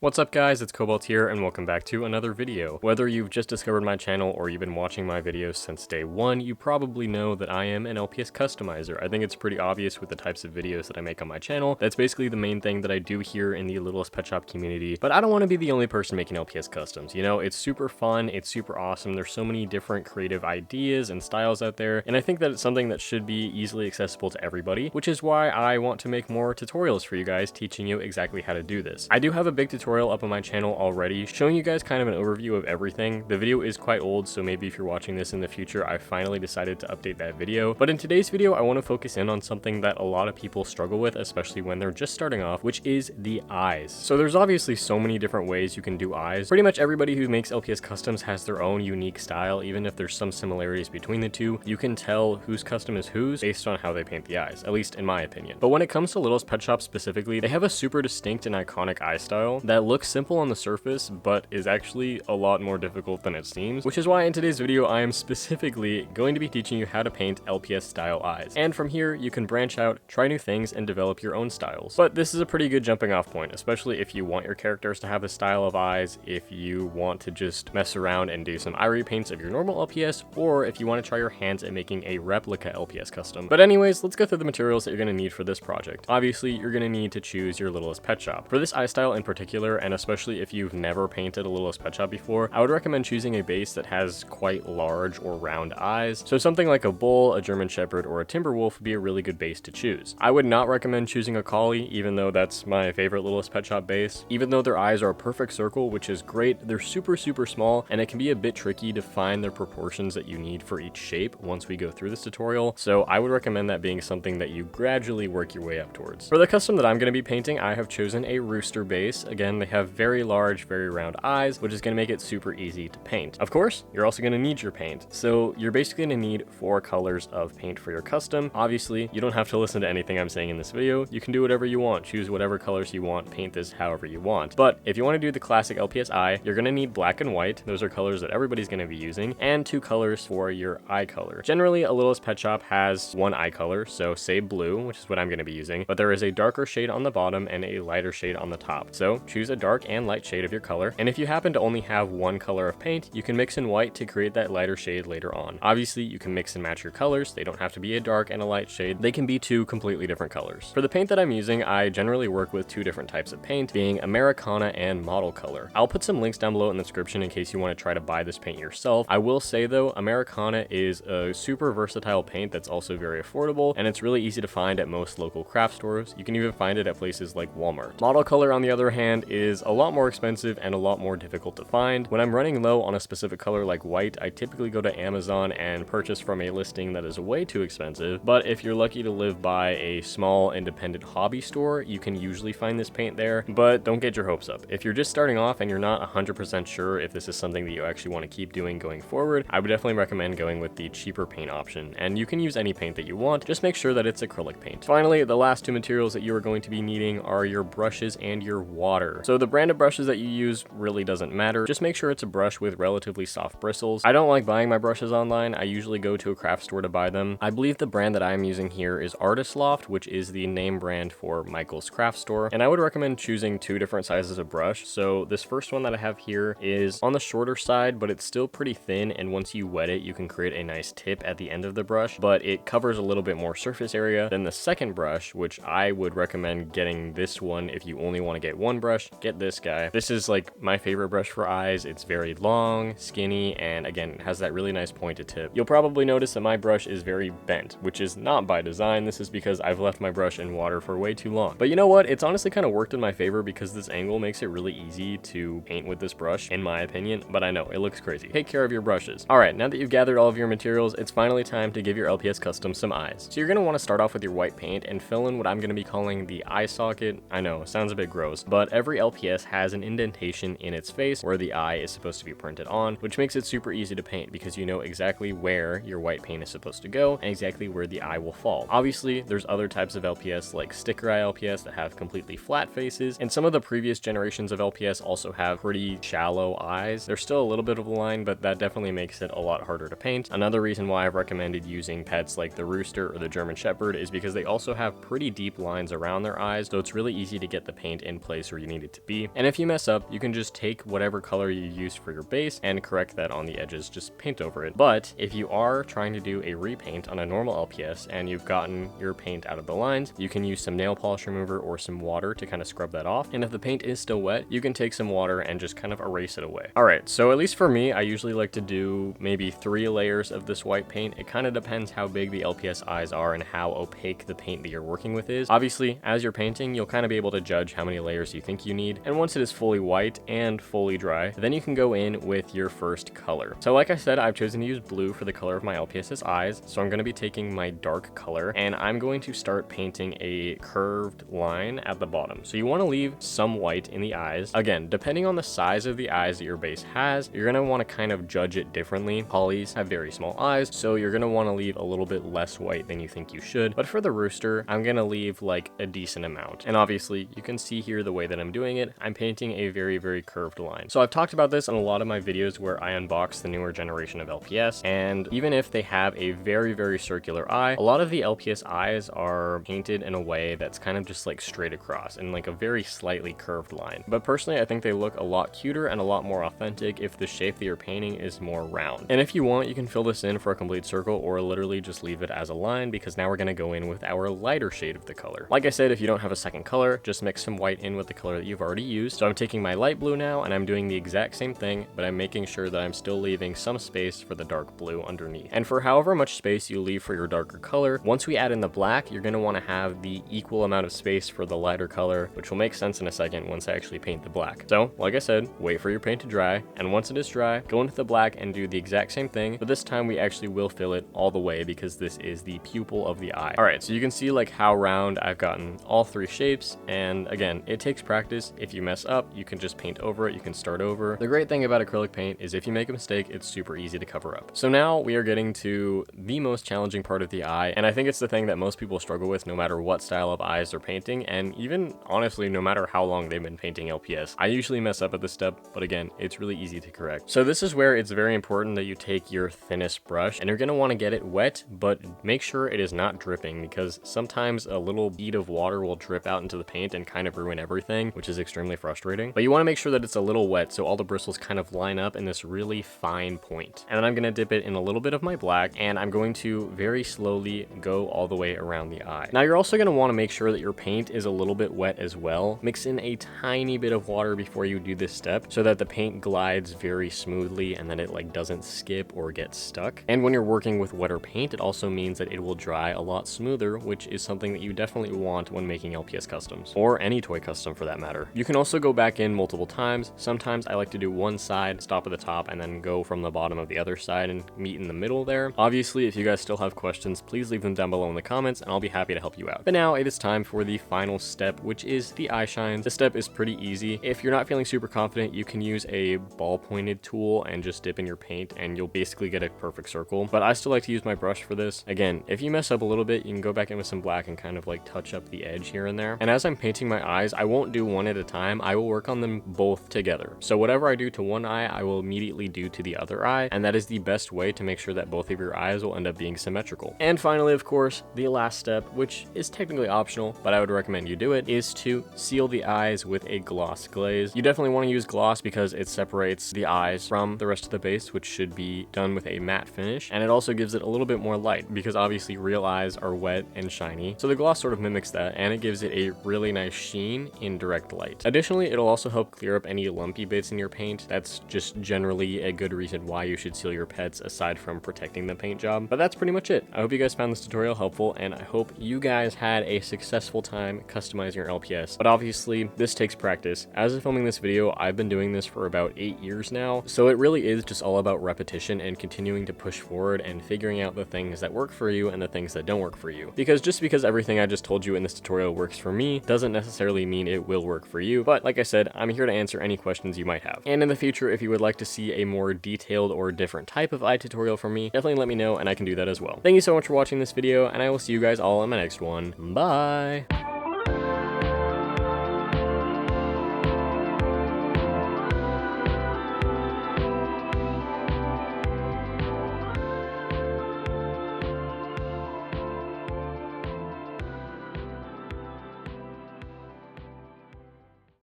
What's up guys, it's Cobalt here and welcome back to another video. Whether you've just discovered my channel or you've been watching my videos since day one, you probably know that I am an LPS customizer. I think it's pretty obvious with the types of videos that I make on my channel. That's basically the main thing that I do here in the Littlest Pet Shop community, but I don't want to be the only person making LPS customs. You know, it's super fun, it's super awesome, there's so many different creative ideas and styles out there, and I think that it's something that should be easily accessible to everybody, which is why I want to make more tutorials for you guys teaching you exactly how to do this. I do have a big tutorial up on my channel already showing you guys kind of an overview of everything. The video is quite old, so maybe if you're watching this in the future, I finally decided to update that video. But in today's video, I want to focus in on something that a lot of people struggle with, especially when they're just starting off, which is the eyes. So there's obviously so many different ways you can do eyes. Pretty much everybody who makes LPS customs has their own unique style. Even if there's some similarities between the two, you can tell whose custom is whose based on how they paint the eyes, at least in my opinion. But when it comes to Littlest Pet Shop specifically, they have a super distinct and iconic eye style that looks simple on the surface, but is actually a lot more difficult than it seems, which is why in today's video I am specifically going to be teaching you how to paint LPS style eyes. And from here, you can branch out, try new things, and develop your own styles. But this is a pretty good jumping off point, especially if you want your characters to have a style of eyes, if you want to just mess around and do some eye repaints of your normal LPS, or if you want to try your hands at making a replica LPS custom. But anyways, let's go through the materials that you're going to need for this project. Obviously, you're going to need to choose your Littlest Pet Shop. For this eye style in particular, and especially if you've never painted a Littlest Pet Shop before, I would recommend choosing a base that has quite large or round eyes. So something like a bull, a German Shepherd, or a timber wolf would be a really good base to choose. I would not recommend choosing a collie, even though that's my favorite Littlest Pet Shop base. Even though their eyes are a perfect circle, which is great, they're super small, and it can be a bit tricky to find the proportions that you need for each shape once we go through this tutorial. So I would recommend that being something that you gradually work your way up towards. For the custom that I'm going to be painting, I have chosen a rooster base. Again, they have very large, very round eyes, which is going to make it super easy to paint. Of course, you're also going to need your paint. So you're basically going to need 4 colors of paint for your custom. Obviously, you don't have to listen to anything I'm saying in this video. You can do whatever you want, choose whatever colors you want, paint this however you want. But if you want to do the classic LPS eye, you're going to need black and white. Those are colors that everybody's going to be using, and 2 colors for your eye color. Generally, a Littlest Pet Shop has 1 eye color, so say blue, which is what I'm going to be using, but there is a darker shade on the bottom and a lighter shade on the top. So choose a dark and light shade of your color, and if you happen to only have 1 color of paint, you can mix in white to create that lighter shade later on. Obviously, you can mix and match your colors. They don't have to be a dark and a light shade. They can be 2 completely different colors. For the paint that I'm using, I generally work with 2 different types of paint, being Americana and Model Color. I'll put some links down below in the description in case you want to try to buy this paint yourself. I will say though, Americana is a super versatile paint that's also very affordable, and it's really easy to find at most local craft stores. You can even find it at places like Walmart. Model Color, on the other hand, is a lot more expensive and a lot more difficult to find. When I'm running low on a specific color like white, I typically go to Amazon and purchase from a listing that is way too expensive. But if you're lucky to live by a small independent hobby store, you can usually find this paint there, but don't get your hopes up. If you're just starting off and you're not 100% sure if this is something that you actually want to keep doing going forward, I would definitely recommend going with the cheaper paint option, and you can use any paint that you want, just make sure that it's acrylic paint. Finally, the last 2 materials that you are going to be needing are your brushes and your water. So the brand of brushes that you use really doesn't matter, just make sure it's a brush with relatively soft bristles. I don't like buying my brushes online. I usually go to a craft store to buy them. I believe the brand that I'm using here is Artist Loft, which is the name brand for Michael's Craft Store, and I would recommend choosing 2 different sizes of brush. So this first one that I have here is on the shorter side, but it's still pretty thin, and once you wet it, you can create a nice tip at the end of the brush, but it covers a little bit more surface area than the second brush, which I would recommend getting this one. If you only want to get 1 brush, get this guy. This is like my favorite brush for eyes. It's very long, skinny, and again, it has that really nice pointed tip. You'll probably notice that my brush is very bent, which is not by design. This is because I've left my brush in water for way too long. But you know what? It's honestly kind of worked in my favor because this angle makes it really easy to paint with this brush, in my opinion, but I know it looks crazy. Take care of your brushes. All right, now that you've gathered all of your materials, it's finally time to give your LPS custom some eyes. So you're going to want to start off with your white paint and fill in what I'm going to be calling the eye socket. I know, sounds a bit gross, but every LPS has an indentation in its face where the eye is supposed to be printed on, which makes it super easy to paint because you know exactly where your white paint is supposed to go and exactly where the eye will fall. Obviously, there's other types of LPS like sticker eye LPS that have completely flat faces, and some of the previous generations of LPS also have pretty shallow eyes. There's still a little bit of a line, but that definitely makes it a lot harder to paint. Another reason why I've recommended using pets like the rooster or the German Shepherd is because they also have pretty deep lines around their eyes, so it's really easy to get the paint in place where you need it to be. And if you mess up, you can just take whatever color you used for your base and correct that on the edges, just paint over it. But if you are trying to do a repaint on a normal LPS and you've gotten your paint out of the lines, you can use some nail polish remover or some water to kind of scrub that off. And if the paint is still wet, you can take some water and just kind of erase it away. All right, so at least for me, I usually like to do maybe 3 layers of this white paint. It kind of depends how big the LPS eyes are and how opaque the paint that you're working with is. Obviously, as you're painting, you'll kind of be able to judge how many layers you think you need. And once it is fully white and fully dry, then you can go in with your first color. So like I said, I've chosen to use blue for the color of my LPS's eyes. So I'm going to be taking my dark color and I'm going to start painting a curved line at the bottom. So you want to leave some white in the eyes. Again, depending on the size of the eyes that your base has, you're going to want to kind of judge it differently. Polys have very small eyes, so you're going to want to leave a little bit less white than you think you should. But for the rooster, I'm going to leave like a decent amount. And obviously, you can see here the way that I'm doing it. I'm painting a very, very curved line. So I've talked about this in a lot of my videos where I unbox the newer generation of LPS. And even if they have a very, very circular eye, a lot of the LPS eyes are painted in a way that's kind of just like straight across and like a very slightly curved line. But personally, I think they look a lot cuter and a lot more authentic if the shape that you're painting is more round. And if you want, you can fill this in for a complete circle or literally just leave it as a line, because now we're going to go in with our lighter shade of the color. Like I said, if you don't have a second color, just mix some white in with the color that you've already used. So I'm taking my light blue now and I'm doing the exact same thing, but I'm making sure that I'm still leaving some space for the dark blue underneath. And for however much space you leave for your darker color, once we add in the black, you're going to want to have the equal amount of space for the lighter color, which will make sense in a second once I actually paint the black. So like I said, wait for your paint to dry, and once it is dry, go into the black and do the exact same thing, but this time we actually will fill it all the way because this is the pupil of the eye. All right, so you can see like how round I've gotten all 3 shapes, and again, it takes practice. If you mess up, you can just paint over it, you can start over. The great thing about acrylic paint is if you make a mistake, it's super easy to cover up. So now we are getting to the most challenging part of the eye, and I think it's the thing that most people struggle with no matter what style of eyes they're painting, and even honestly, no matter how long they've been painting LPS. I usually mess up at this step, but again, it's really easy to correct. So this is where it's very important that you take your thinnest brush and you're going to want to get it wet, but make sure it is not dripping, because sometimes a little bead of water will drip out into the paint and kind of ruin everything, which is extremely frustrating. But you want to make sure that it's a little wet so all the bristles kind of line up in this really fine point. And then I'm going to dip it in a little bit of my black, and I'm going to very slowly go all the way around the eye. Now you're also going to want to make sure that your paint is a little bit wet as well. Mix in a tiny bit of water before you do this step so that the paint glides very smoothly and then it like doesn't skip or get stuck. And when you're working with wetter paint, it also means that it will dry a lot smoother, which is something that you definitely want when making LPS customs, or any toy custom for that matter. You can also go back in multiple times. Sometimes I like to do one side, stop at the top, and then go from the bottom of the other side and meet in the middle there. Obviously, if you guys still have questions, please leave them down below in the comments and I'll be happy to help you out. But now it is time for the final step, which is the eye shines. This step is pretty easy. If you're not feeling super confident, you can use a ball pointed tool and just dip in your paint and you'll basically get a perfect circle. But I still like to use my brush for this. Again, if you mess up a little bit, you can go back in with some black and kind of like touch up the edge here and there. And as I'm painting my eyes, I won't do one at a time. I will work on them both together. So whatever I do to one eye, I will immediately do to the other eye. And that is the best way to make sure that both of your eyes will end up being symmetrical. And finally, of course, the last step, which is technically optional, but I would recommend you do it, is to seal the eyes with a gloss glaze. You definitely want to use gloss because it separates the eyes from the rest of the base, which should be done with a matte finish. And it also gives it a little bit more light because obviously real eyes are wet and shiny. So the gloss sort of mimics that and it gives it a really nice sheen in direct light. Additionally, it'll also help clear up any lumpy bits in your paint. That's just generally a good reason why you should seal your pets aside from protecting the paint job. But that's pretty much it. I hope you guys found this tutorial helpful and I hope you guys had a successful time customizing your LPS. But obviously this takes practice. As of filming this video, I've been doing this for about 8 years now. So it really is just all about repetition and continuing to push forward and figuring out the things that work for you and the things that don't work for you. Because just because everything I just told you in this tutorial works for me doesn't necessarily mean it will work for you. But like I said, I'm here to answer any questions you might have. And in the future, if you would like to see a more detailed or different type of eye tutorial from me, definitely let me know and I can do that as well. Thank you so much for watching this video and I will see you guys all in my next one. Bye!